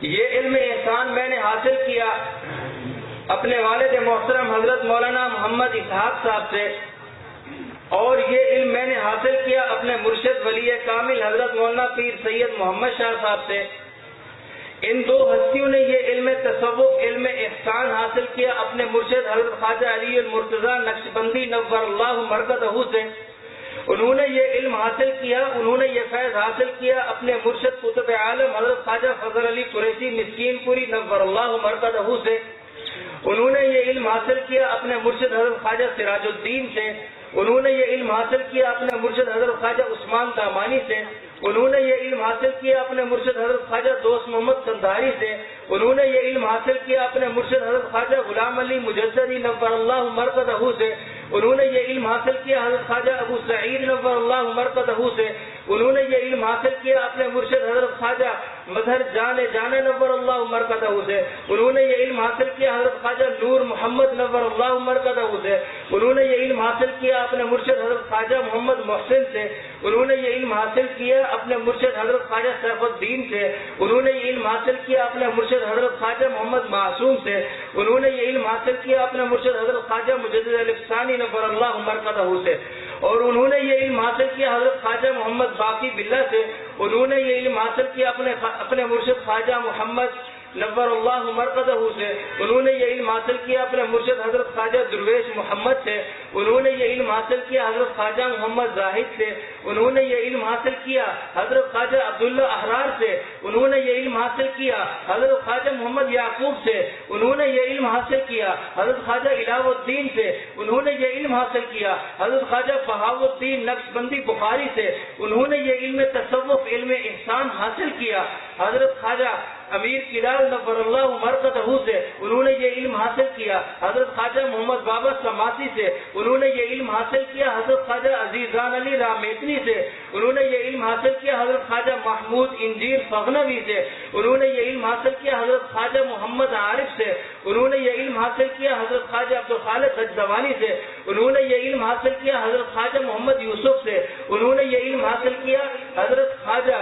یہ علم احسان میں نے حاصل کیا اپنے والد محترم حضرت مولانا محمد اسحاق صاحب سے، اور یہ علم میں نے حاصل کیا اپنے مرشد ولی کامل حضرت مولانا پیر سید محمد شاہ صاحب سے۔ ان دو ہستیوں نے یہ علم تصوف، علم احسان حاصل کیا اپنے مرشد حضرت خواجہ علی المرتضیٰ نقشبندی نور اللہ مرکزہ سے۔ انہوں نے یہ علم حاصل کیا، انہوں نے یہ فیض حاصل کیا اپنے مرشد قطب عالم حضرت خواجہ فضل علی قریشی مسکین پوری نور اللہ مرکزہ سے۔ انہوں نے یہ علم حاصل کیا اپنے مرشد حضرت خواجہ سراج الدین سے۔ انہوں نے یہ علم حاصل کیا اپنے مرشد حضرت خواجہ عثمان دامانی سے۔ انہوں نے یہ علم حاصل کیا اپنے مرشد حضرت خواجہ دوست محمد قندھاری سے۔ انہوں نے یہ علم حاصل کیا اپنے مرشد حضرت خواجہ غلام علی مجددی نور اللہ مرکزہ سے۔ انہوں نے یہ علم حاصل کیا حضرت خواجہ ابو سعید نور اللہ مرکزہ سے۔ انہوں نے یہ علم حاصل کیا اپنے مرشد حضرت خواجہ مظہر جانے نور اللہ مرکزہ سے۔ انہوں نے یہ علم حاصل کیا حضرت خواجہ نور محمد نور اللہ مرکزہ سے۔ انہوں نے یہ علم حاصل کیا اپنے مرشد حضرت خواجہ محمد محسن سے۔ انہوں نے یہ علم حاصل کیا اپنے مرشد حضرت خواجہ سیف الدین سے۔ انہوں نے یہ علم حاصل کیا اپنے مرشد حضرت خواجہ محمد معصوم سے۔ انہوں نے یہ علم حاصل کیا اپنے مرشد حضرت خواجہ مجدد الفسانی نور اللہ مرکزہ سے، اور انہوں نے یہ علم حاصل کیا حضرت خواجہ محمد باقی باللہ سے۔ انہوں نے یہ علم حاصل کیا اپنے مرشد خواجہ محمد نور اللہ مرکزہ سے۔ انہوں نے یہ علم حاصل کیا اپنے مرشد حضرت خواجہ درویش محمد سے۔ انہوں نے یہ علم حاصل کیا حضرت خواجہ محمد زاہد سے۔ انہوں نے یہ علم حاصل کیا حضرت خواجہ عبداللہ احرار سے۔ انہوں نے یہ علم حاصل کیا حضرت خواجہ محمد یعقوب سے۔ انہوں نے یہ علم حاصل کیا حضرت خواجہ الہ الدین سے۔ انہوں نے یہ علم حاصل کیا حضرت خواجہ بہاؤالدین نقشبندی بخاری سے۔ انہوں نے یہ علم تصوف، علم احسان حاصل کیا حضرت خواجہ امیر کلال نور اللہ مرکزہ سے۔ انہوں نے یہ علم حاصل کیا حضرت خواجہ محمد بابا سماسی سے۔ انہوں نے یہ علم حاصل کیا حضرت خواجہ عزیزان علی رامیتنی سے۔ انہوں نے یہ علم حاصل کیا حضرت خواجہ محمود انجیر فغنوی سے۔ انہوں نے یہ علم حاصل کیا حضرت خواجہ محمد عارف سے۔ انہوں نے یہ علم حاصل کیا حضرت خواجہ عبدالخالق غجزوانی سے۔ انہوں نے یہ علم حاصل کیا حضرت خواجہ محمد یوسف سے۔ انہوں نے یہ علم حاصل کیا حضرت خواجہ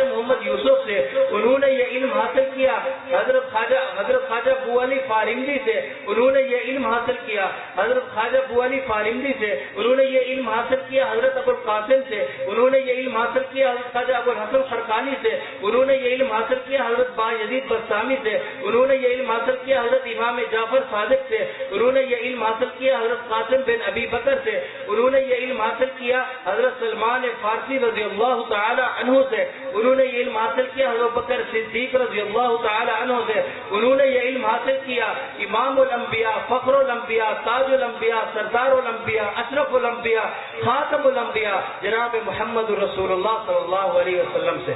محمد یوسف سے۔ انہوں نے یہ علم حاصل کیا حضرت خواجہ ابو علی فارمدی سے۔ انہوں نے یہ علم حاصل کیا حضرت خواجہ ابو علی فارمدی سے۔ انہوں نے یہ علم حاصل کیا حضرت ابو القاسم سے۔ انہوں نے یہ علم حاصل کیا حضرت خواجہ ابو الحسن خرقانی سے۔ انہوں نے یہ علم حاصل کیا حضرت بایزید بسطامی سے۔ انہوں نے یہ علم حاصل کیا حضرت امام جعفر صادق سے۔ انہوں نے یہ علم حاصل کیا حضرت قاسم بن ابی بکر سے۔ انہوں نے یہ علم حاصل کیا حضرت سلمان فارسی رضی اللہ تعالی عنہ سے۔ انہوں نے یہ علم حاصل کیا حضرت بکر صدیق رضی اللہ تعالی عنہ سے۔ انہوں نے یہ علم حاصل کیا امام الانبیاء، فخر الانبیاء، تاج الانبیاء، سردار الانبیاء، اشرف الانبیاء، خاتم الانبیاء جناب محمد رسول اللہ صلی اللہ علیہ وسلم سے۔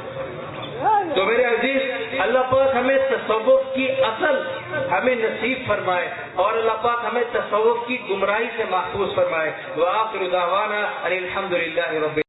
تو میرے عزیز، اللہ پاک ہمیں تصوف کی اصل ہمیں نصیب فرمائے، اور اللہ پاک ہمیں تصوف کی گمراہی سے محفوظ فرمائے۔ وآخر دعوانا ان الحمد للہ رب